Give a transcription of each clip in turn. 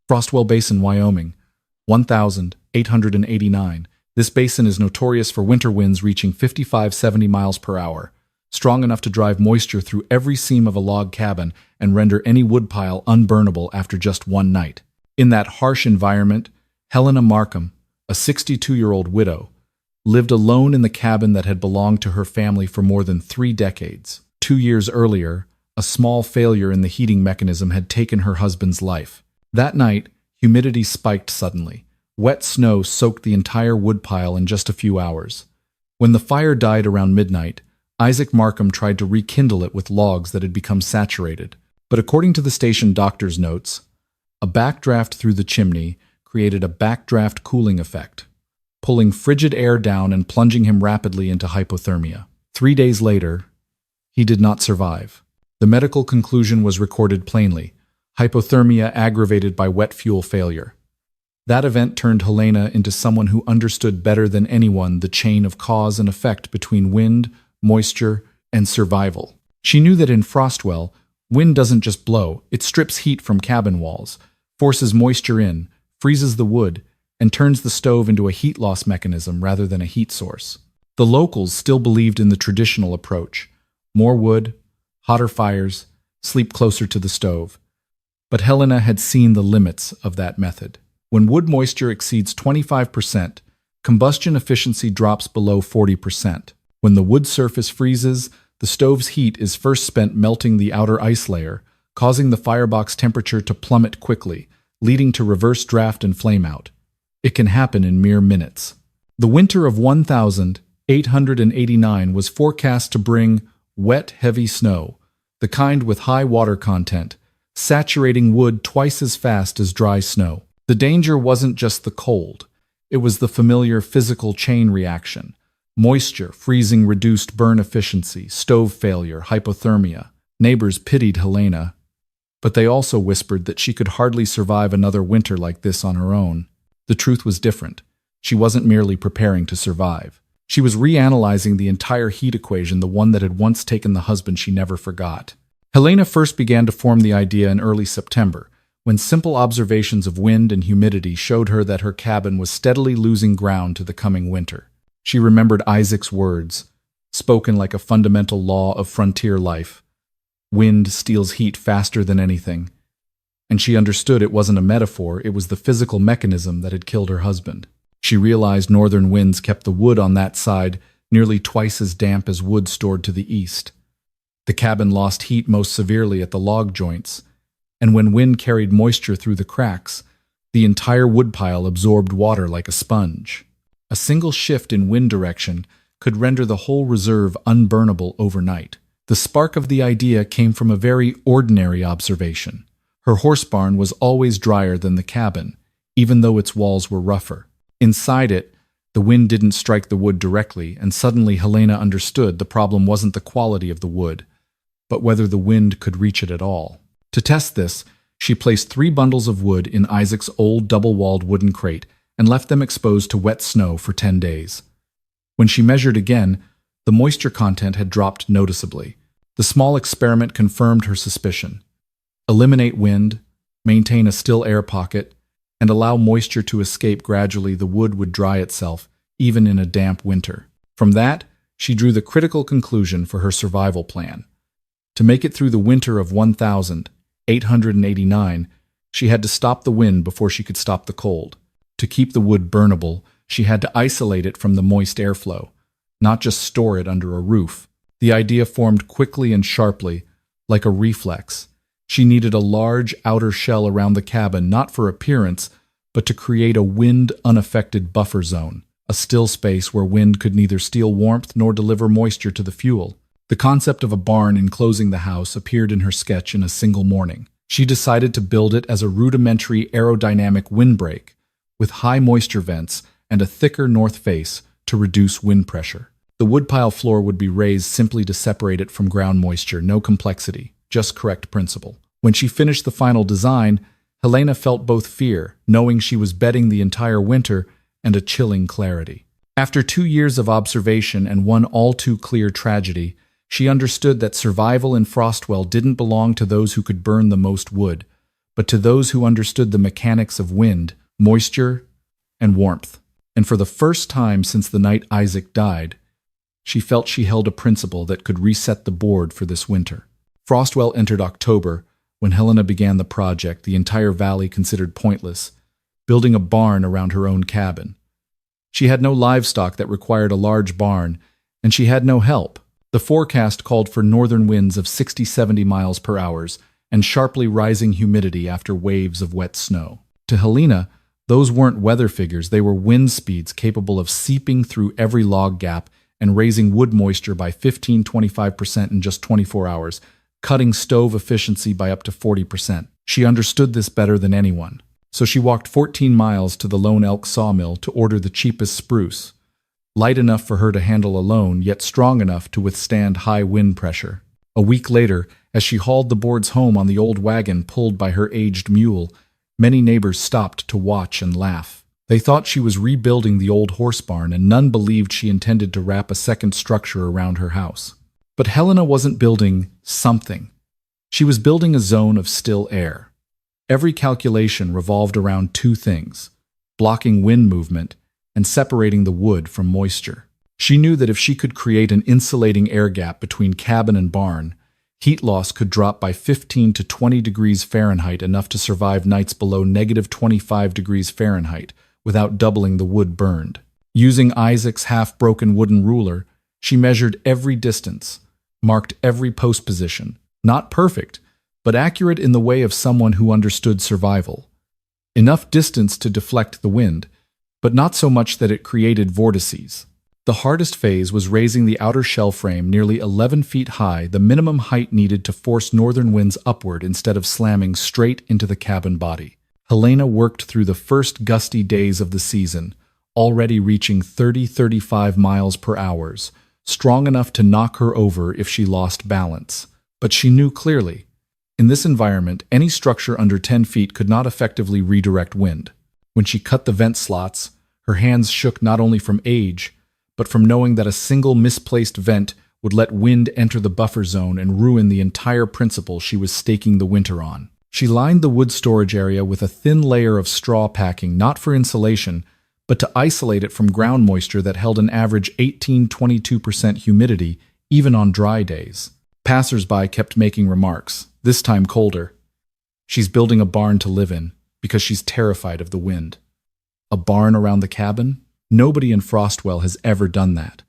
Frostwell Basin, Wyoming, 1,889. This basin is notorious for winter winds reaching 55-70 miles per hour, strong enough to drive moisture through every seam of a log cabin and render any woodpile unburnable after just one night. In that harsh environment, Helena Markham, a 62-year-old widow, lived alone in the cabin that had belonged to her family for more than 3 decades. 2 years earlier, a small failure in the heating mechanism had taken her husband's life. That night, humidity spiked suddenly. Wet snow soaked the entire woodpile in just a few hours. When the fire died around midnight, Isaac Markham tried to rekindle it with logs that had become saturated. But according to the station doctor's notes, a backdraft through the chimney created a backdraft cooling effect, pulling frigid air down and plunging him rapidly into hypothermia. 3 days later, he did not survive. The medical conclusion was recorded plainly: hypothermia aggravated by wet fuel failure. That event turned Helena into someone who understood better than anyone the chain of cause and effect between wind, moisture, and survival. She knew that in Frostwell, wind doesn't just blow, it strips heat from cabin walls, forces moisture in, freezes the wood, and turns the stove into a heat loss mechanism rather than a heat source. The locals still believed in the traditional approach: more wood, hotter fires, sleep closer to the stove. But Helena had seen the limits of that method. When wood moisture exceeds 25%, combustion efficiency drops below 40%. When the wood surface freezes, the stove's heat is first spent melting the outer ice layer, causing the firebox temperature to plummet quickly, leading to reverse draft and flameout. It can happen in mere minutes. The winter of 1,889 was forecast to bring wet, heavy snow, the kind with high water content, saturating wood twice as fast as dry snow. The danger wasn't just the cold. It was the familiar physical chain reaction: moisture, freezing reduced burn efficiency, stove failure, hypothermia. Neighbors pitied Helena, but they also whispered that she could hardly survive another winter like this on her own. The truth was different. She wasn't merely preparing to survive. She was reanalyzing the entire heat equation, the one that had once taken the husband she never forgot. Helena first began to form the idea in early September, when simple observations of wind and humidity showed her that her cabin was steadily losing ground to the coming winter. She remembered Isaac's words, spoken like a fundamental law of frontier life: wind steals heat faster than anything. And she understood it wasn't a metaphor, it was the physical mechanism that had killed her husband. She realized northern winds kept the wood on that side nearly twice as damp as wood stored to the east. The cabin lost heat most severely at the log joints, and when wind carried moisture through the cracks, the entire woodpile absorbed water like a sponge. A single shift in wind direction could render the whole reserve unburnable overnight. The spark of the idea came from a very ordinary observation. Her horse barn was always drier than the cabin, even though its walls were rougher. Inside it, the wind didn't strike the wood directly, and suddenly Helena understood the problem wasn't the quality of the wood, but whether the wind could reach it at all. To test this, she placed 3 bundles of wood in Isaac's old double-walled wooden crate and left them exposed to wet snow for 10 days. When she measured again, the moisture content had dropped noticeably. The small experiment confirmed her suspicion. Eliminate wind, maintain a still air pocket, and allow moisture to escape gradually, the wood would dry itself, even in a damp winter. From that, she drew the critical conclusion for her survival plan. To make it through the winter of 1,889, she had to stop the wind before she could stop the cold. To keep the wood burnable, she had to isolate it from the moist airflow, not just store it under a roof. The idea formed quickly and sharply, like a reflex. She needed a large outer shell around the cabin, not for appearance, but to create a wind-unaffected buffer zone, a still space where wind could neither steal warmth nor deliver moisture to the fuel. The concept of a barn enclosing the house appeared in her sketch in a single morning. She decided to build it as a rudimentary aerodynamic windbreak, with high moisture vents and a thicker north face to reduce wind pressure. The woodpile floor would be raised simply to separate it from ground moisture, no complexity, just correct principle. When she finished the final design, Helena felt both fear, knowing she was betting the entire winter, and a chilling clarity. After 2 years of observation and one all-too-clear tragedy, she understood that survival in Frostwell didn't belong to those who could burn the most wood, but to those who understood the mechanics of wind, moisture, and warmth. And for the first time since the night Isaac died, she felt she held a principle that could reset the board for this winter. Frostwell entered October. When Helena began the project, the entire valley considered pointless, building a barn around her own cabin. She had no livestock that required a large barn, and she had no help. The forecast called for northern winds of 60-70 miles per hour and sharply rising humidity after waves of wet snow. To Helena, those weren't weather figures, they were wind speeds capable of seeping through every log gap and raising wood moisture by 15-25% in just 24 hours, cutting stove efficiency by up to 40%. She understood this better than anyone. So she walked 14 miles to the Lone Elk sawmill to order the cheapest spruce, light enough for her to handle alone, yet strong enough to withstand high wind pressure. A week later, as she hauled the boards home on the old wagon pulled by her aged mule, many neighbors stopped to watch and laugh. They thought she was rebuilding the old horse barn, and none believed she intended to wrap a second structure around her house. But Helena wasn't building something. She was building a zone of still air. Every calculation revolved around two things: blocking wind movement and separating the wood from moisture. She knew that if she could create an insulating air gap between cabin and barn, heat loss could drop by 15 to 20 degrees Fahrenheit, enough to survive nights below -25 degrees Fahrenheit without doubling the wood burned. Using Isaac's half-broken wooden ruler, she measured every distance, marked every post position. Not perfect, but accurate in the way of someone who understood survival. Enough distance to deflect the wind, but not so much that it created vortices. The hardest phase was raising the outer shell frame nearly 11 feet high, the minimum height needed to force northern winds upward instead of slamming straight into the cabin body. Helena worked through the first gusty days of the season, already reaching 30-35 miles per hour, strong enough to knock her over if she lost balance. But she knew clearly, in this environment, any structure under 10 feet could not effectively redirect wind. When she cut the vent slots, her hands shook not only from age, but from knowing that a single misplaced vent would let wind enter the buffer zone and ruin the entire principle she was staking the winter on. She lined the wood storage area with a thin layer of straw packing, not for insulation, but to isolate it from ground moisture that held an average 18-22% humidity, even on dry days. Passers-by kept making remarks, this time colder. She's building a barn to live in, because she's terrified of the wind. A barn around the cabin? Nobody in Frostwell has ever done that.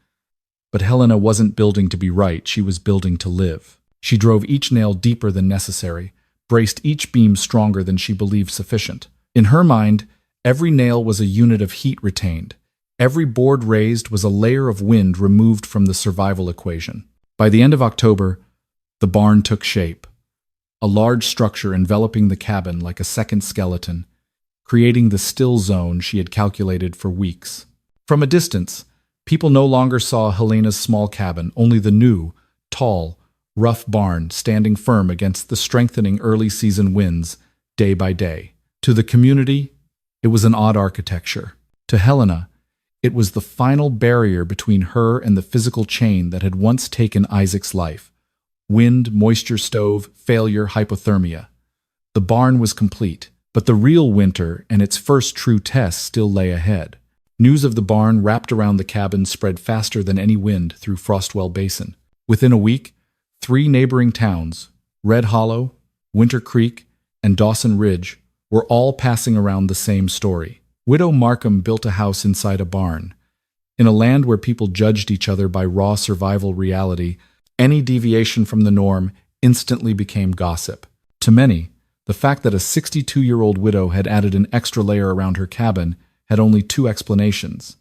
But Helena wasn't building to be right, she was building to live. She drove each nail deeper than necessary, braced each beam stronger than she believed sufficient. In her mind, every nail was a unit of heat retained. Every board raised was a layer of wind removed from the survival equation. By the end of October, the barn took shape. A large structure enveloping the cabin like a second skeleton, creating the still zone she had calculated for weeks. From a distance, people no longer saw Helena's small cabin, only the new, tall, rough barn standing firm against the strengthening early-season winds day by day. To the community, it was an odd architecture. To Helena, it was the final barrier between her and the physical chain that had once taken Isaac's life. Wind, moisture stove, failure, hypothermia. The barn was complete, but the real winter and its first true test still lay ahead. News of the barn wrapped around the cabin spread faster than any wind through Frostwell Basin. Within a week, 3 neighboring towns, Red Hollow, Winter Creek, and Dawson Ridge, were all passing around the same story. Widow Markham built a house inside a barn. In a land where people judged each other by raw survival reality, any deviation from the norm instantly became gossip. To many, the fact that a 62-year-old widow had added an extra layer around her cabin had only 2 explanations.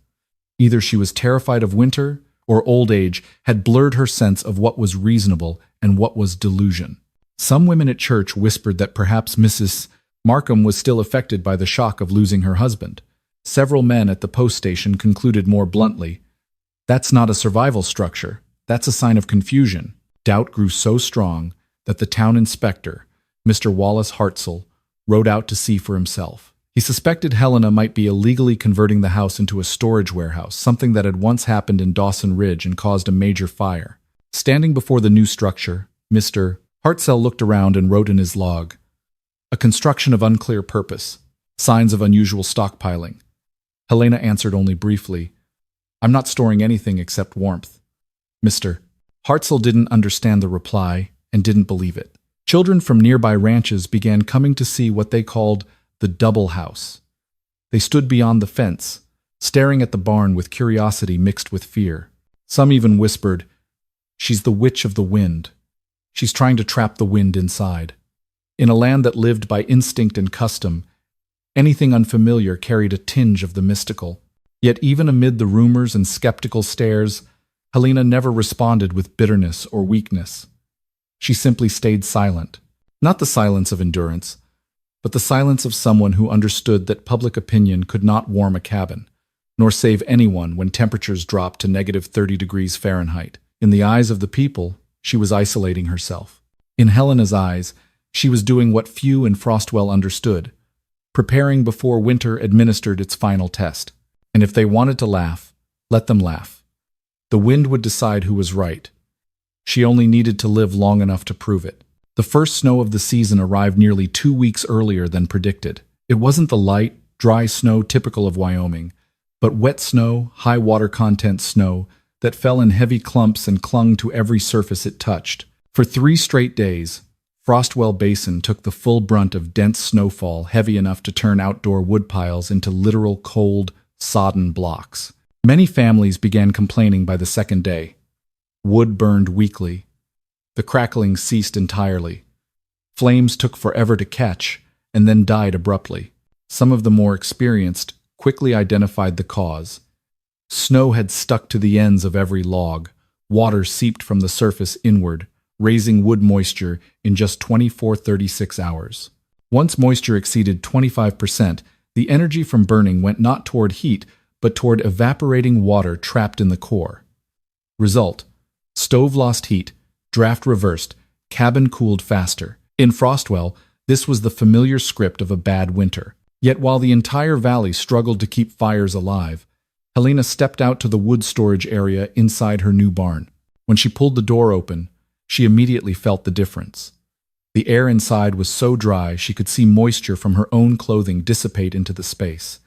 Either she was terrified of winter, or old age had blurred her sense of what was reasonable and what was delusion. Some women at church whispered that perhaps Mrs. Markham was still affected by the shock of losing her husband. Several men at the post station concluded more bluntly, "That's not a survival structure, that's a sign of confusion." Doubt grew so strong that the town inspector, Mr. Wallace Hartzell, rode out to see for himself. He suspected Helena might be illegally converting the house into a storage warehouse, something that had once happened in Dawson Ridge and caused a major fire. Standing before the new structure, Mr. Hartzell looked around and wrote in his log, A construction of unclear purpose. Signs of unusual stockpiling. Helena answered only briefly. I'm not storing anything except warmth. Mr. Hartzell didn't understand the reply and didn't believe it. Children from nearby ranches began coming to see what they called the double house. They stood beyond the fence, staring at the barn with curiosity mixed with fear. Some even whispered, "She's the witch of the wind. She's trying to trap the wind inside." In a land that lived by instinct and custom, anything unfamiliar carried a tinge of the mystical. Yet even amid the rumors and skeptical stares, Helena never responded with bitterness or weakness. She simply stayed silent. Not the silence of endurance, but the silence of someone who understood that public opinion could not warm a cabin, nor save anyone when temperatures dropped to -30 degrees Fahrenheit. In the eyes of the people, she was isolating herself. In Helena's eyes, she was doing what few in Frostwell understood, preparing before winter administered its final test. And if they wanted to laugh, let them laugh. The wind would decide who was right. She only needed to live long enough to prove it. The first snow of the season arrived nearly 2 weeks earlier than predicted. It wasn't the light, dry snow typical of Wyoming, but wet snow, high water content snow that fell in heavy clumps and clung to every surface it touched. For 3 straight days, Frostwell Basin took the full brunt of dense snowfall heavy enough to turn outdoor woodpiles into literal cold, sodden blocks. Many families began complaining by the second day. Wood burned weakly. The crackling ceased entirely. Flames took forever to catch and then died abruptly. Some of the more experienced quickly identified the cause. Snow had stuck to the ends of every log. Water seeped from the surface inward, raising wood moisture in just 24-36 hours. Once moisture exceeded 25%, the energy from burning went not toward heat, but toward evaporating water trapped in the core. Result: stove lost heat, draft reversed, cabin cooled faster. In Frostwell, this was the familiar script of a bad winter. Yet while the entire valley struggled to keep fires alive, Helena stepped out to the wood storage area inside her new barn. When she pulled the door open, she immediately felt the difference. The air inside was so dry she could see moisture from her own clothing dissipate into the space,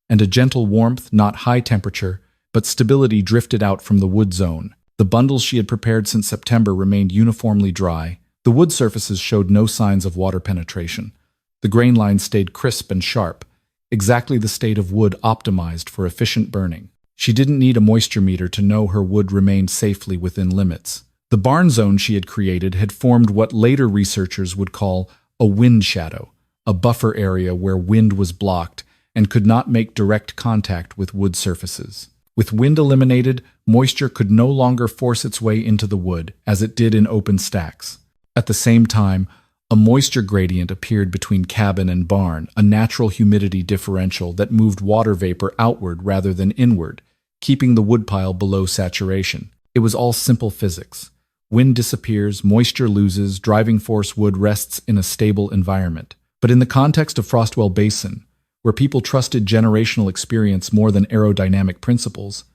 and a gentle warmth, not high temperature, but stability drifted out from the wood zone. The bundles she had prepared since September remained uniformly dry. The wood surfaces showed no signs of water penetration. The grain lines stayed crisp and sharp, exactly the state of wood optimized for efficient burning. She didn't need a moisture meter to know her wood remained safely within limits. The barn zone she had created had formed what later researchers would call a wind shadow, a buffer area where wind was blocked and could not make direct contact with wood surfaces. With wind eliminated, moisture could no longer force its way into the wood, as it did in open stacks. At the same time, a moisture gradient appeared between cabin and barn, a natural humidity differential that moved water vapor outward rather than inward, keeping the woodpile below saturation. It was all simple physics. Wind disappears, moisture loses, driving force wood rests in a stable environment. But in the context of Frostwell Basin, where people trusted generational experience more than aerodynamic principles,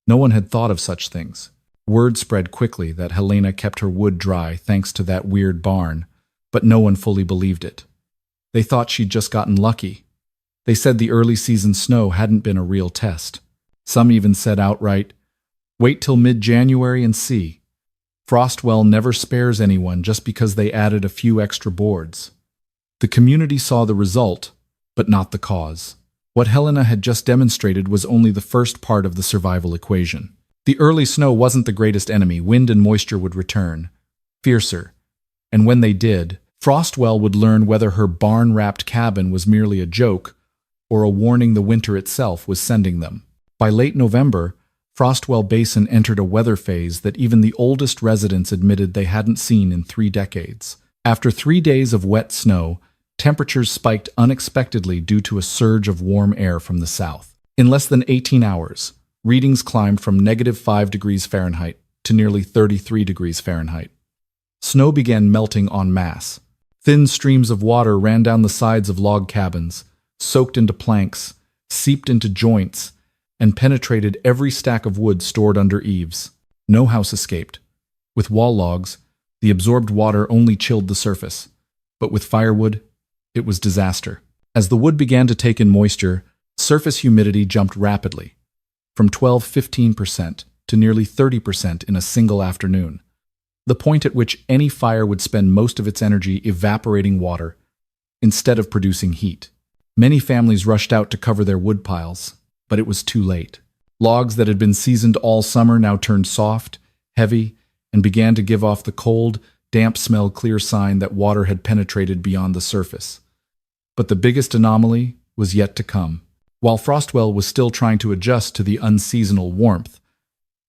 no one had thought of such things. Word spread quickly that Helena kept her wood dry thanks to that weird barn, but no one fully believed it. They thought she'd just gotten lucky. They said the early season snow hadn't been a real test. Some even said outright, "Wait till mid-January and see. Frostwell never spares anyone just because they added a few extra boards." The community saw the result, but not the cause. What Helena had just demonstrated was only the first part of the survival equation. The early snow wasn't the greatest enemy. Wind and moisture would return, fiercer. And when they did, Frostwell would learn whether her barn-wrapped cabin was merely a joke or a warning the winter itself was sending them. By late November, Frostwell Basin entered a weather phase that even the oldest residents admitted they hadn't seen in 3 decades. After 3 days of wet snow, temperatures spiked unexpectedly due to a surge of warm air from the south. In less than 18 hours, readings climbed from -5 degrees Fahrenheit to nearly 33 degrees Fahrenheit. Snow began melting en masse. Thin streams of water ran down the sides of log cabins, soaked into planks, seeped into joints, and penetrated every stack of wood stored under eaves. No house escaped. With wall logs, the absorbed water only chilled the surface, but with firewood, It was disaster. As the wood began to take in moisture, surface humidity jumped rapidly, from 12–15% to nearly 30% in a single afternoon, the point at which any fire would spend most of its energy evaporating water instead of producing heat. Many families rushed out to cover their wood piles, but it was too late. Logs that had been seasoned all summer now turned soft, heavy, and began to give off the cold, damp smell, clear sign that water had penetrated beyond the surface. But the biggest anomaly was yet to come. While Frostwell was still trying to adjust to the unseasonal warmth,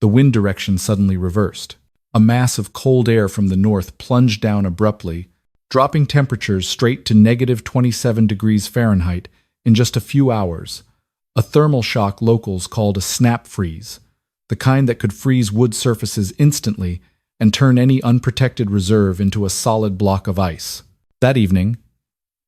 the wind direction suddenly reversed. A mass of cold air from the north plunged down abruptly, dropping temperatures straight to -27 degrees Fahrenheit in just a few hours. A thermal shock locals called a snap freeze, the kind that could freeze wood surfaces instantly and turn any unprotected reserve into a solid block of ice. That evening,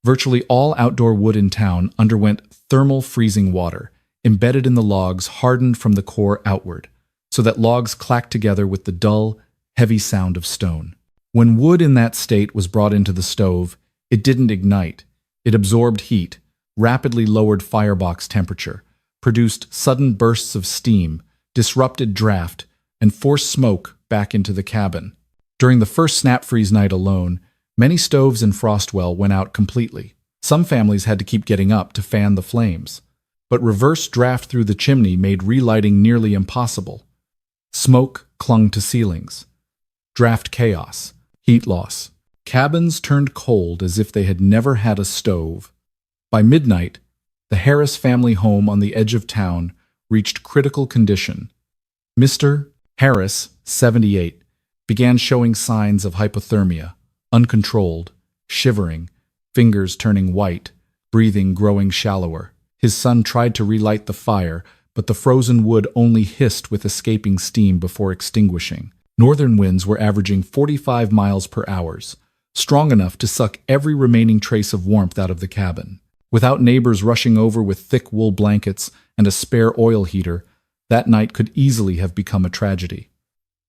virtually all outdoor wood in town underwent thermal freezing water, embedded in the logs, hardened from the core outward, so that logs clacked together with the dull, heavy sound of stone. When wood in that state was brought into the stove, it didn't ignite. It absorbed heat, rapidly lowered firebox temperature, produced sudden bursts of steam, disrupted draft, and forced smoke back into the cabin. During the first snap freeze night alone, many stoves in Frostwell went out completely. Some families had to keep getting up to fan the flames, but reverse draft through the chimney made relighting nearly impossible. Smoke clung to ceilings. Draft chaos. Heat loss. Cabins turned cold as if they had never had a stove. By midnight, the Harris family home on the edge of town reached critical condition. Mr. Harris, 78, began showing signs of hypothermia, uncontrolled, shivering, fingers turning white, breathing growing shallower. His son tried to relight the fire, but the frozen wood only hissed with escaping steam before extinguishing. Northern winds were averaging 45 miles per hour, strong enough to suck every remaining trace of warmth out of the cabin. Without neighbors rushing over with thick wool blankets and a spare oil heater, that night could easily have become a tragedy.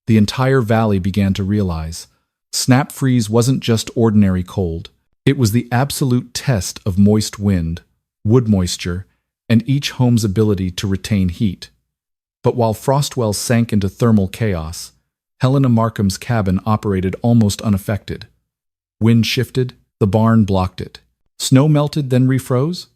The entire valley began to realize snap freeze wasn't just ordinary cold. It was the absolute test of moist wind, wood moisture, and each home's ability to retain heat. But while Frostwell sank into thermal chaos, Helena Markham's cabin operated almost unaffected. Wind shifted, the barn blocked it. Snow melted, then refroze?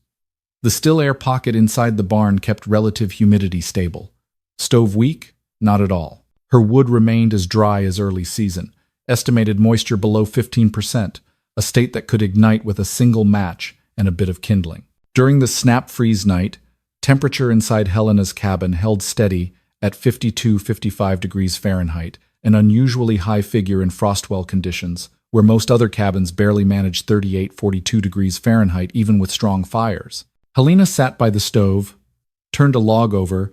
The still air pocket inside the barn kept relative humidity stable. Stove weak? Not at all. Her wood remained as dry as early season, estimated moisture below 15%, a state that could ignite with a single match and a bit of kindling. During the snap freeze night, temperature inside Helena's cabin held steady at 52–55 degrees Fahrenheit, an unusually high figure in Frostwell conditions, where most other cabins barely managed 38–42 degrees Fahrenheit even with strong fires. Helena sat by the stove, turned a log over,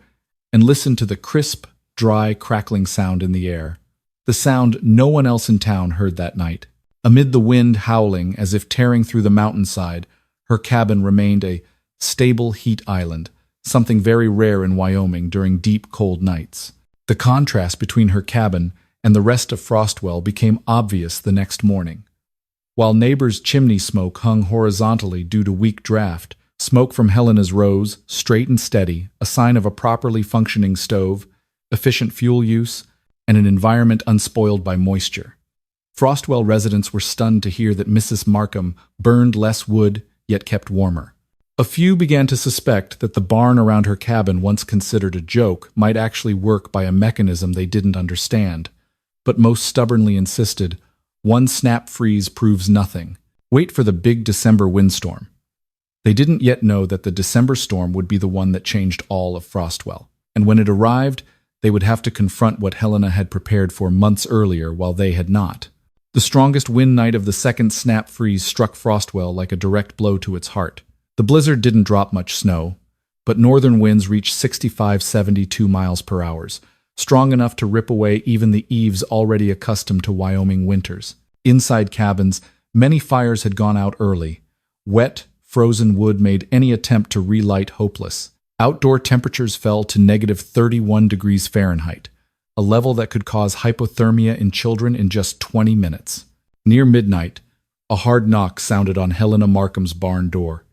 and listened to the crisp, dry, crackling sound in the air. The sound no one else in town heard that night. Amid the wind howling as if tearing through the mountainside, her cabin remained a stable heat island, something very rare in Wyoming during deep, cold nights. The contrast between her cabin and the rest of Frostwell became obvious the next morning. While neighbors' chimney smoke hung horizontally due to weak draft, smoke from Helena's rose, straight and steady, a sign of a properly functioning stove, efficient fuel use, and an environment unspoiled by moisture. Frostwell residents were stunned to hear that Mrs. Markham burned less wood, yet kept warmer. A few began to suspect that the barn around her cabin, once considered a joke, might actually work by a mechanism they didn't understand, but most stubbornly insisted, one snap freeze proves nothing. Wait for the big December windstorm. They didn't yet know that the December storm would be the one that changed all of Frostwell, and when it arrived, they would have to confront what Helena had prepared for months earlier while they had not. The strongest wind night of the second snap freeze struck Frostwell like a direct blow to its heart. The blizzard didn't drop much snow, but northern winds reached 65–72 miles per hour, strong enough to rip away even the eaves already accustomed to Wyoming winters. Inside cabins, many fires had gone out early. Wet, frozen wood made any attempt to relight hopeless. Outdoor temperatures fell to -31 degrees Fahrenheit, a level that could cause hypothermia in children in just 20 minutes. Near midnight, A hard knock sounded on Helena Markham's barn door.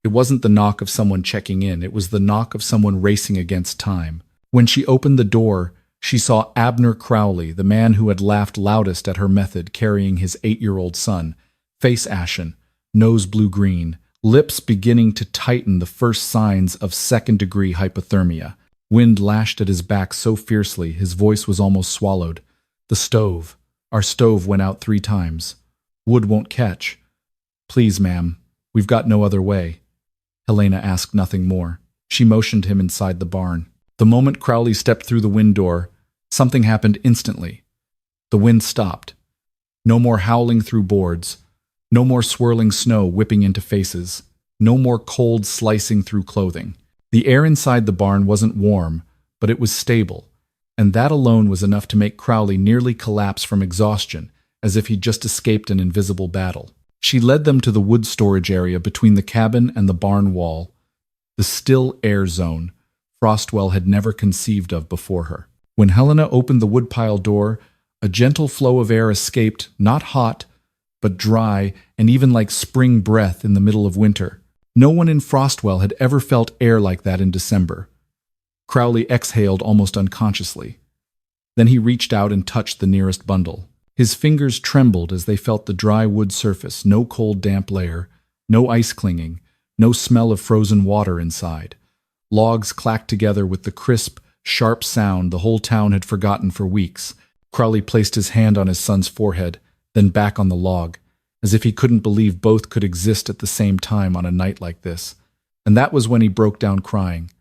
It wasn't the knock of someone checking in, it was the knock of someone racing against time. When she opened the door, she saw Abner Crowley, the man who had laughed loudest at her method, carrying his 8-year-old son, face ashen, nose blue-green, lips beginning to tighten, the first signs of second-degree hypothermia. Wind lashed at his back so fiercely his voice was almost swallowed. The stove. Our stove went out 3 times. Wood won't catch. Please, ma'am. We've got no other way. Helena asked nothing more. She motioned him inside the barn. The moment Crowley stepped through the wind door, something happened instantly. The wind stopped. No more howling through boards. No more swirling snow whipping into faces. No more cold slicing through clothing. The air inside the barn wasn't warm, but it was stable, and that alone was enough to make Crowley nearly collapse from exhaustion, as if he'd just escaped an invisible battle. She led them to the wood storage area between the cabin and the barn wall, the still air zone Frostwell had never conceived of before her. When Helena opened the woodpile door, a gentle flow of air escaped, not hot, but dry and even like spring breath in the middle of winter. No one in Frostwell had ever felt air like that in December. Crowley exhaled almost unconsciously. Then he reached out and touched the nearest bundle. His fingers trembled as they felt the dry wood surface, no cold damp layer, no ice clinging, no smell of frozen water inside. Logs clacked together with the crisp, sharp sound the whole town had forgotten for weeks. Crowley placed his hand on his son's forehead, then back on the log, as if he couldn't believe both could exist at the same time on a night like this. And that was when he broke down crying.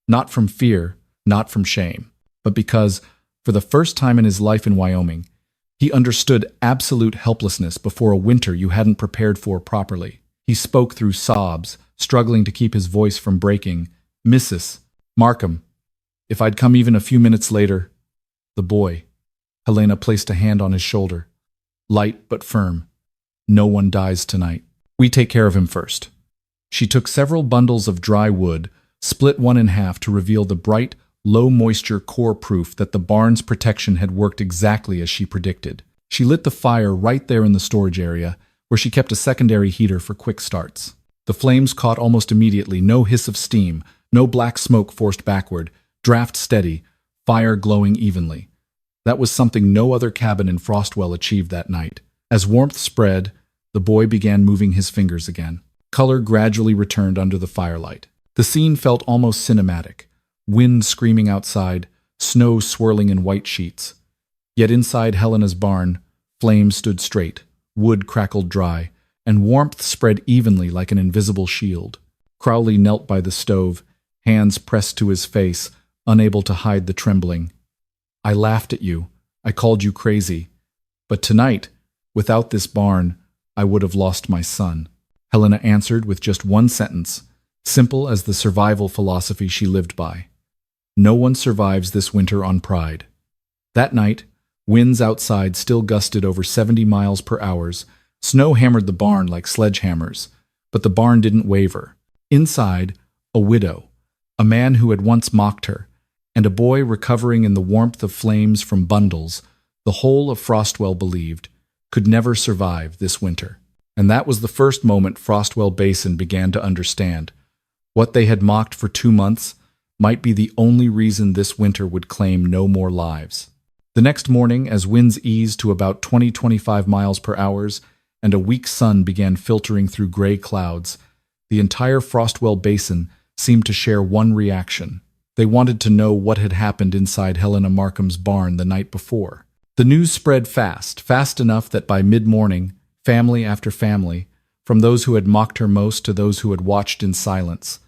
Not from fear, not from shame, but because, for the first time in his life in Wyoming, he understood absolute helplessness before a winter you hadn't prepared for properly. He spoke through sobs, struggling to keep his voice from breaking. "Mrs. Markham, if I'd come even a few minutes later..." "The boy." Helena placed a hand on his shoulder. Light but firm. "No one dies tonight. We take care of him first." She took several bundles of dry wood, split one in half to reveal the bright, low-moisture core proof that the barn's protection had worked exactly as she predicted. She lit the fire right there in the storage area, where she kept a secondary heater for quick starts. The flames caught almost immediately, no hiss of steam, no black smoke forced backward, draft steady, fire glowing evenly. That was something no other cabin in Frostwell achieved that night. As warmth spread, the boy began moving his fingers again. Color gradually returned under the firelight. The scene felt almost cinematic. Wind screaming outside, snow swirling in white sheets. Yet inside Helena's barn, flames stood straight, wood crackled dry, and warmth spread evenly like an invisible shield. Crowley knelt by the stove, hands pressed to his face, unable to hide the trembling. "I laughed at you. I called you crazy. But tonight, without this barn, I would have lost my son." Helena answered with just one sentence, simple as the survival philosophy she lived by. "No one survives this winter on pride." That night, winds outside still gusted over 70 miles per hour. Snow hammered the barn like sledgehammers, but the barn didn't waver. Inside, a widow, a man who had once mocked her, and a boy recovering in the warmth of flames from bundles, the whole of Frostwell believed, could never survive this winter. And that was the first moment Frostwell Basin began to understand. What they had mocked for 2 months might be the only reason this winter would claim no more lives. The next morning, as winds eased to about 20-25 miles per hour and a weak sun began filtering through gray clouds, the entire Frostwell Basin seemed to share one reaction. They wanted to know what had happened inside Helena Markham's barn the night before. The news spread fast enough that by mid-morning, family after family, from those who had mocked her most to those who had watched in silence,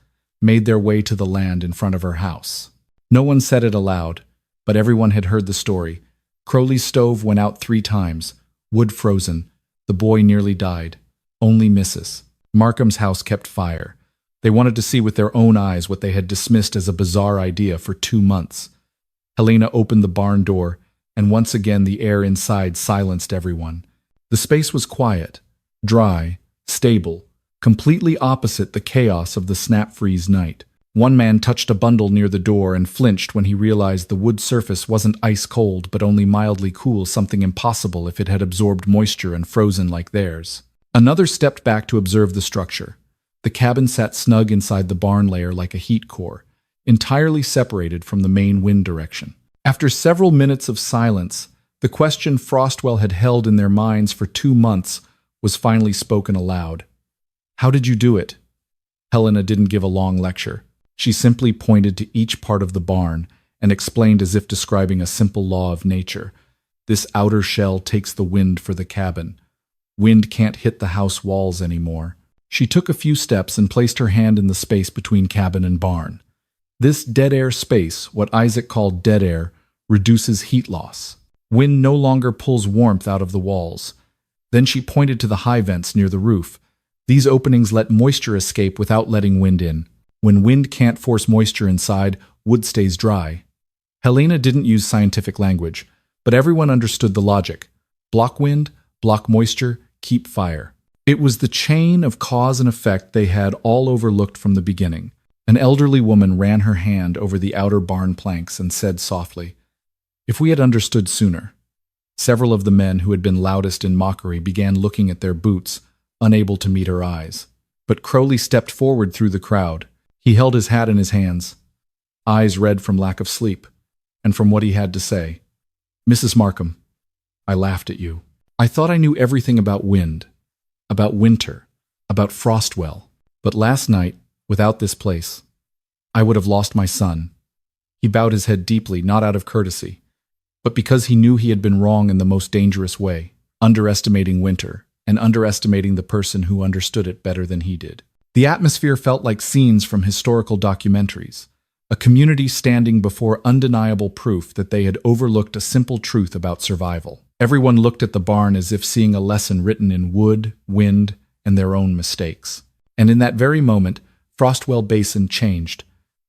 made their way to the land in front of her house. No one said it aloud, but everyone had heard the story. Crowley's stove went out 3 times, wood frozen, the boy nearly died. Only Mrs. Markham's house kept fire. They wanted to see with their own eyes what they had dismissed as a bizarre idea for 2 months. Helena opened the barn door, and once again the air inside silenced everyone. The space was quiet, dry, stable, completely opposite the chaos of the snap-freeze night. One man touched a bundle near the door and flinched when he realized the wood surface wasn't ice-cold but only mildly cool, something impossible if it had absorbed moisture and frozen like theirs. Another stepped back to observe the structure. The cabin sat snug inside the barn layer like a heat core, entirely separated from the main wind direction. After several minutes of silence, the question Frostwell had held in their minds for 2 months was finally spoken aloud. "How did you do it?" Helena didn't give a long lecture. She simply pointed to each part of the barn and explained as if describing a simple law of nature. "This outer shell takes the wind for the cabin. Wind can't hit the house walls anymore." She took a few steps and placed her hand in the space between cabin and barn. This dead air space, what Isaac called dead air, reduces heat loss. Wind no longer pulls warmth out of the walls. Then she pointed to the high vents near the roof. These openings let moisture escape without letting wind in. When wind can't force moisture inside, wood stays dry. Helena didn't use scientific language, but everyone understood the logic. Block wind, block moisture, keep fire. It was the chain of cause and effect they had all overlooked from the beginning. An elderly woman ran her hand over the outer barn planks and said softly, "If we had understood sooner." Several of the men who had been loudest in mockery began looking at their boots, unable to meet her eyes. But Crowley stepped forward through the crowd. He held his hat in his hands, eyes red from lack of sleep, and from what he had to say. "Mrs. Markham, I laughed at you. I thought I knew everything about wind, about winter, about Frostwell. But last night, without this place, I would have lost my son." He bowed his head deeply, not out of courtesy, but because he knew he had been wrong in the most dangerous way, underestimating winter, and underestimating the person who understood it better than he did. The atmosphere felt like scenes from historical documentaries, a community standing before undeniable proof that they had overlooked a simple truth about survival. Everyone looked at the barn as if seeing a lesson written in wood, wind, and their own mistakes. And in that very moment, Frostwell Basin changed.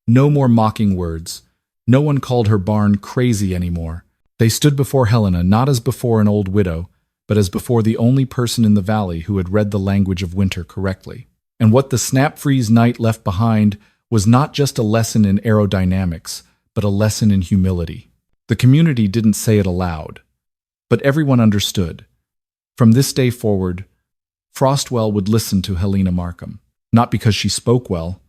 No more mocking words. No one called her barn crazy anymore. They stood before Helena not as before an old widow, but as before the only person in the valley who had read the language of winter correctly. And what the snap-freeze night left behind was not just a lesson in aerodynamics, but a lesson in humility. The community didn't say it aloud, but everyone understood. From this day forward, Frostwell would listen to Helena Markham, not because she spoke well,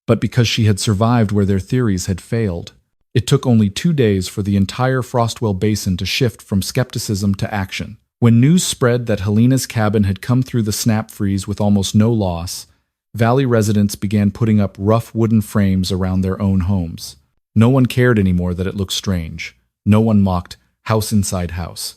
but because she had survived where their theories had failed. It took only 2 days for the entire Frostwell Basin to shift from skepticism to action. When news spread that Helena's cabin had come through the snap freeze with almost no loss, valley residents began putting up rough wooden frames around their own homes. No one cared anymore that it looked strange. No one mocked house inside house.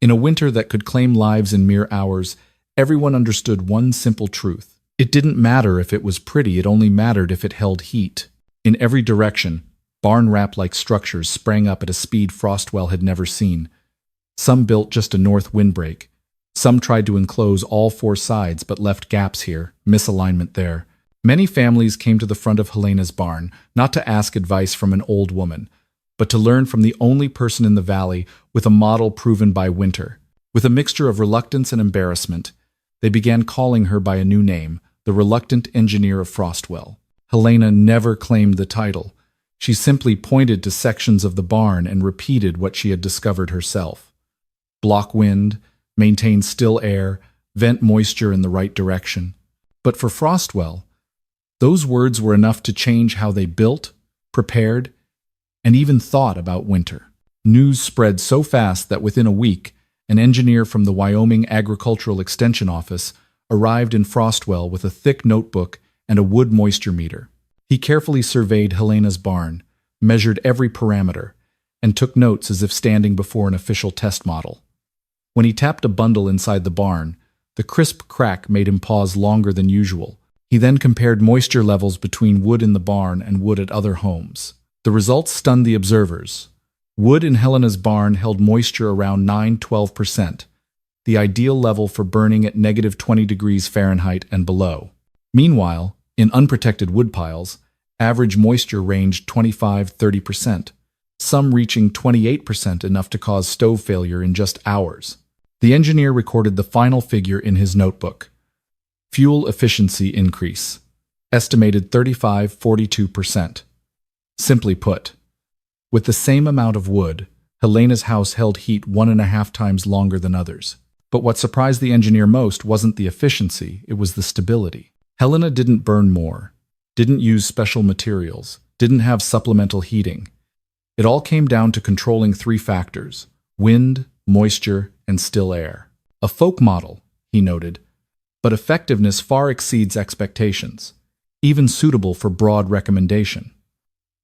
In a winter that could claim lives in mere hours, everyone understood one simple truth. It didn't matter if it was pretty, it only mattered if it held heat. In every direction, barn wrap-like structures sprang up at a speed Frostwell had never seen. Some built just a north windbreak. Some tried to enclose all 4 sides but left gaps here, misalignment there. Many families came to the front of Helena's barn, not to ask advice from an old woman, but to learn from the only person in the valley with a model proven by winter. With a mixture of reluctance and embarrassment, they began calling her by a new name, the reluctant engineer of Frostwell. Helena never claimed the title. She simply pointed to sections of the barn and repeated what she had discovered herself. Block wind, maintain still air, vent moisture in the right direction. But for Frostwell, those words were enough to change how they built, prepared, and even thought about winter. News spread so fast that within a week, an engineer from the Wyoming Agricultural Extension Office arrived in Frostwell with a thick notebook and a wood moisture meter. He carefully surveyed Helena's barn, measured every parameter, and took notes as if standing before an official test model. When he tapped a bundle inside the barn, the crisp crack made him pause longer than usual. He then compared moisture levels between wood in the barn and wood at other homes. The results stunned the observers. Wood in Helena's barn held moisture around 9–12%, the ideal level for burning at -20 degrees Fahrenheit and below. Meanwhile, in unprotected wood piles, average moisture ranged 25–30%, some reaching 28%, enough to cause stove failure in just hours. The engineer recorded the final figure in his notebook. Fuel efficiency increase, estimated 35–42%. Simply put, with the same amount of wood, Helena's house held heat 1.5 times longer than others. But what surprised the engineer most wasn't the efficiency, it was the stability. Helena didn't burn more, didn't use special materials, didn't have supplemental heating. It all came down to controlling three factors: wind, moisture, and still air. A folk model, he noted, but effectiveness far exceeds expectations, even suitable for broad recommendation.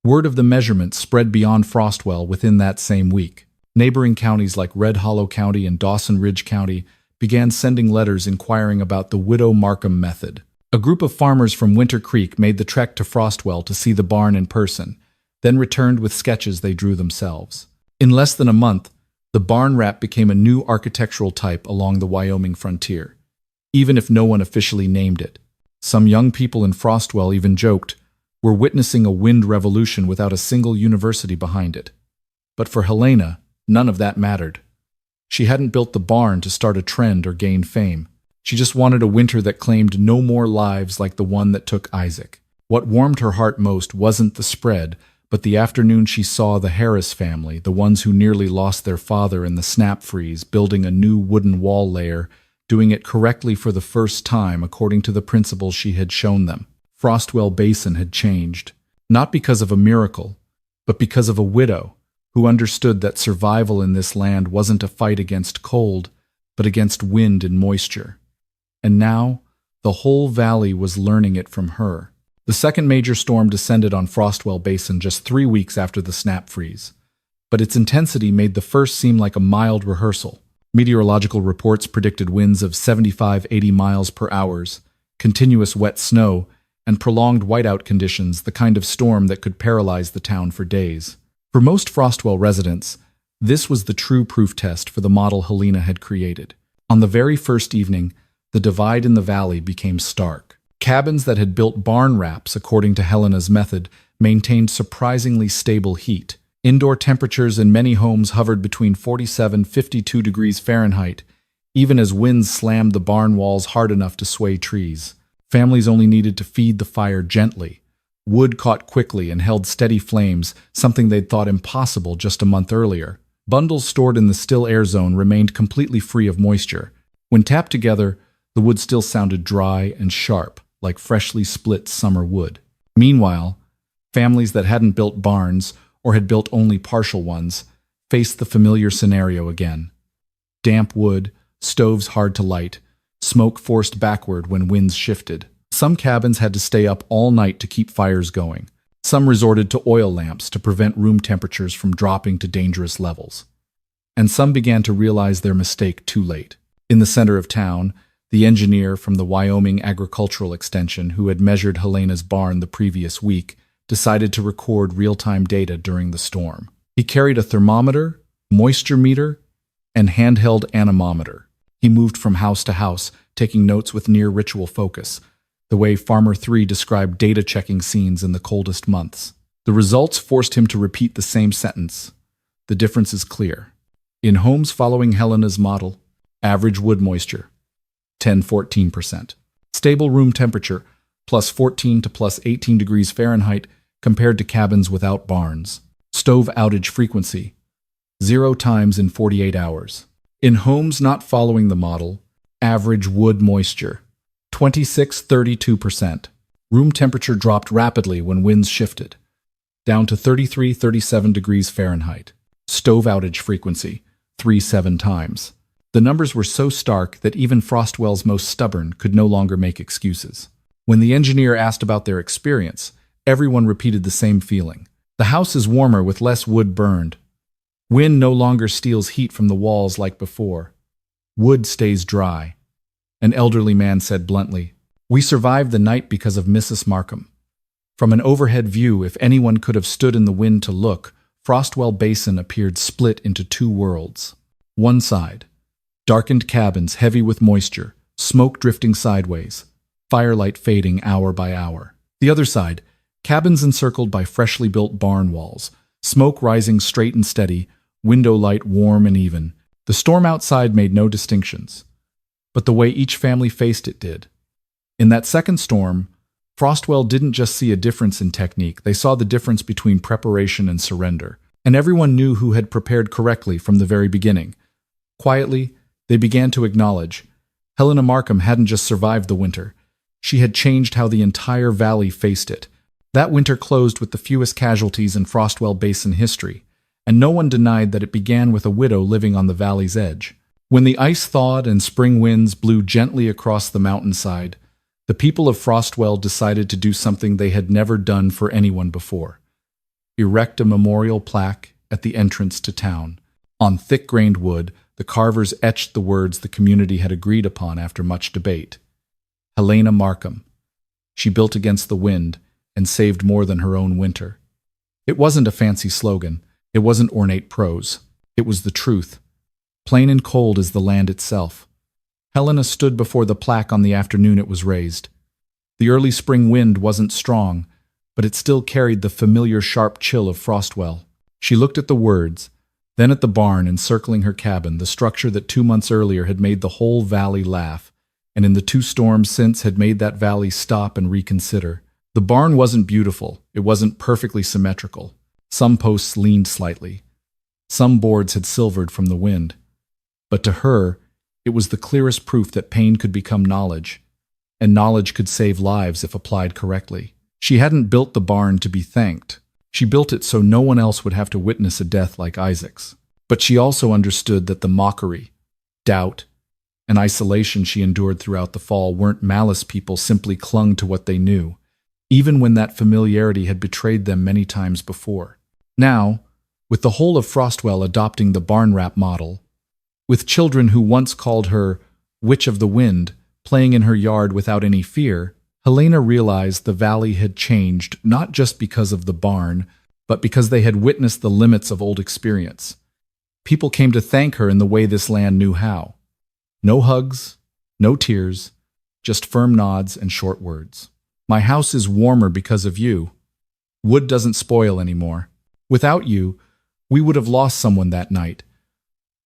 Word of the measurement spread beyond Frostwell within that same week. Neighboring counties like Red Hollow County and Dawson Ridge County began sending letters inquiring about the Widow Markham method. A group of farmers from Winter Creek made the trek to Frostwell to see the barn in person, then returned with sketches they drew themselves. In less than a month, the barn wrap became a new architectural type along the Wyoming frontier, even if no one officially named it. Some young people in Frostwell even joked, "We're witnessing a wind revolution without a single university behind it." But for Helena, none of that mattered. She hadn't built the barn to start a trend or gain fame. She just wanted a winter that claimed no more lives like the one that took Isaac. What warmed her heart most wasn't the spread, but the afternoon she saw the Harris family, the ones who nearly lost their father in the snap freeze, building a new wooden wall layer, doing it correctly for the first time according to the principles she had shown them. Frostwell Basin had changed, not because of a miracle, but because of a widow who understood that survival in this land wasn't a fight against cold, but against wind and moisture. And now, the whole valley was learning it from her. The second major storm descended on Frostwell Basin just 3 weeks after the snap freeze, but its intensity made the first seem like a mild rehearsal. Meteorological reports predicted winds of 75-80 miles per hour, continuous wet snow, and prolonged whiteout conditions, the kind of storm that could paralyze the town for days. For most Frostwell residents, this was the true proof test for the model Helena had created. On the very first evening, the divide in the valley became stark. Cabins that had built barn wraps, according to Helena's method, maintained surprisingly stable heat. Indoor temperatures in many homes hovered between 47-52 degrees Fahrenheit, even as winds slammed the barn walls hard enough to sway trees. Families only needed to feed the fire gently. Wood caught quickly and held steady flames, something they'd thought impossible just a month earlier. Bundles stored in the still air zone remained completely free of moisture. When tapped together, the wood still sounded dry and sharp, like freshly split summer wood. Meanwhile, families that hadn't built barns, or had built only partial ones, faced the familiar scenario again. Damp wood, stoves hard to light, smoke forced backward when winds shifted. Some cabins had to stay up all night to keep fires going. Some resorted to oil lamps to prevent room temperatures from dropping to dangerous levels. And some began to realize their mistake too late. In the center of town, the engineer from the Wyoming Agricultural Extension, who had measured Helena's barn the previous week, decided to record real-time data during the storm. He carried a thermometer, moisture meter, and handheld anemometer. He moved from house to house, taking notes with near-ritual focus, the way Farmer 3 described data-checking scenes in the coldest months. The results forced him to repeat the same sentence. The difference is clear. In homes following Helena's model, average wood moisture, 10–14%. Stable room temperature, plus 14 to plus 18 degrees Fahrenheit, compared to cabins without barns. Stove outage frequency, 0 times in 48 hours. In homes not following the model, average wood moisture, 26–32%. Room temperature dropped rapidly when winds shifted, down to 33–37 degrees Fahrenheit. Stove outage frequency, 3–7 times. The numbers were so stark that even Frostwell's most stubborn could no longer make excuses. When the engineer asked about their experience, everyone repeated the same feeling. The house is warmer with less wood burned. Wind no longer steals heat from the walls like before. Wood stays dry. An elderly man said bluntly, "We survived the night because of Mrs. Markham." From an overhead view, if anyone could have stood in the wind to look, Frostwell Basin appeared split into two worlds. One side, darkened cabins heavy with moisture, smoke drifting sideways, firelight fading hour by hour. The other side, cabins encircled by freshly built barn walls, smoke rising straight and steady, window light warm and even. The storm outside made no distinctions, but the way each family faced it did. In that second storm, Frostwell didn't just see a difference in technique, they saw the difference between preparation and surrender. And everyone knew who had prepared correctly from the very beginning. Quietly, They began to acknowledge Helena Markham hadn't just survived the winter. She had changed how the entire valley faced it. That winter closed with the fewest casualties in Frostwell Basin history, and no one denied that it began with a widow living on the valley's edge. When the ice thawed and spring winds blew gently across the mountainside, the people of Frostwell decided to do something they had never done for anyone before: erect a memorial plaque at the entrance to town. On thick-grained wood, the carvers etched the words the community had agreed upon after much debate. Helena Markham. She built against the wind and saved more than her own winter. It wasn't a fancy slogan. It wasn't ornate prose. It was the truth. Plain and cold as the land itself. Helena stood before the plaque on the afternoon it was raised. The early spring wind wasn't strong, but it still carried the familiar sharp chill of Frostwell. She looked at the words, then at the barn encircling her cabin, the structure that 2 months earlier had made the whole valley laugh, and in the 2 storms since had made that valley stop and reconsider. The barn wasn't beautiful. It wasn't perfectly symmetrical. Some posts leaned slightly. Some boards had silvered from the wind. But to her, it was the clearest proof that pain could become knowledge, and knowledge could save lives if applied correctly. She hadn't built the barn to be thanked. She built it so no one else would have to witness a death like Isaac's. But she also understood that the mockery, doubt, and isolation she endured throughout the fall weren't malice. People simply clung to what they knew, even when that familiarity had betrayed them many times before. Now, with the whole of Frostwell adopting the barn wrap model, with children who once called her Witch of the Wind playing in her yard without any fear, Helena realized the valley had changed not just because of the barn, but because they had witnessed the limits of old experience. People came to thank her in the way this land knew how. No hugs, no tears, just firm nods and short words. My house is warmer because of you. Wood doesn't spoil anymore. Without you, we would have lost someone that night.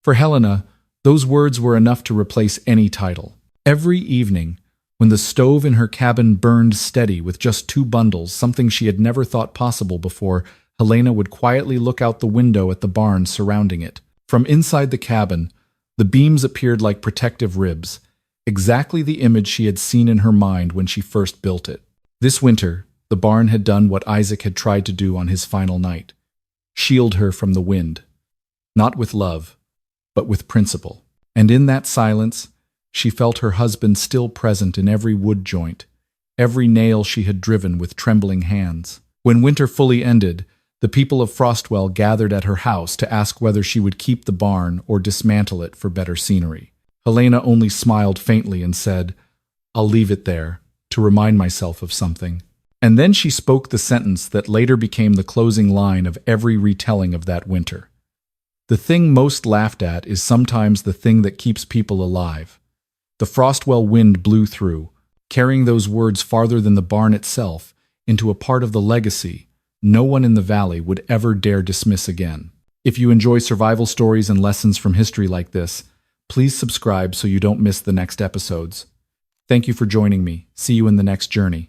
For Helena, those words were enough to replace any title. Every evening, when the stove in her cabin burned steady with just 2 bundles, something she had never thought possible before, Helena would quietly look out the window at the barn surrounding it. From inside the cabin, the beams appeared like protective ribs, exactly the image she had seen in her mind when she first built it. This winter, the barn had done what Isaac had tried to do on his final night: shield her from the wind, not with love, but with principle. And in that silence, she felt her husband still present in every wood joint, every nail she had driven with trembling hands. When winter fully ended, the people of Frostwell gathered at her house to ask whether she would keep the barn or dismantle it for better scenery. Helena only smiled faintly and said, "I'll leave it there, to remind myself of something." And then she spoke the sentence that later became the closing line of every retelling of that winter. The thing most laughed at is sometimes the thing that keeps people alive. The Frostwell wind blew through, carrying those words farther than the barn itself, into a part of the legacy no one in the valley would ever dare dismiss again. If you enjoy survival stories and lessons from history like this, please subscribe so you don't miss the next episodes. Thank you for joining me. See you in the next journey.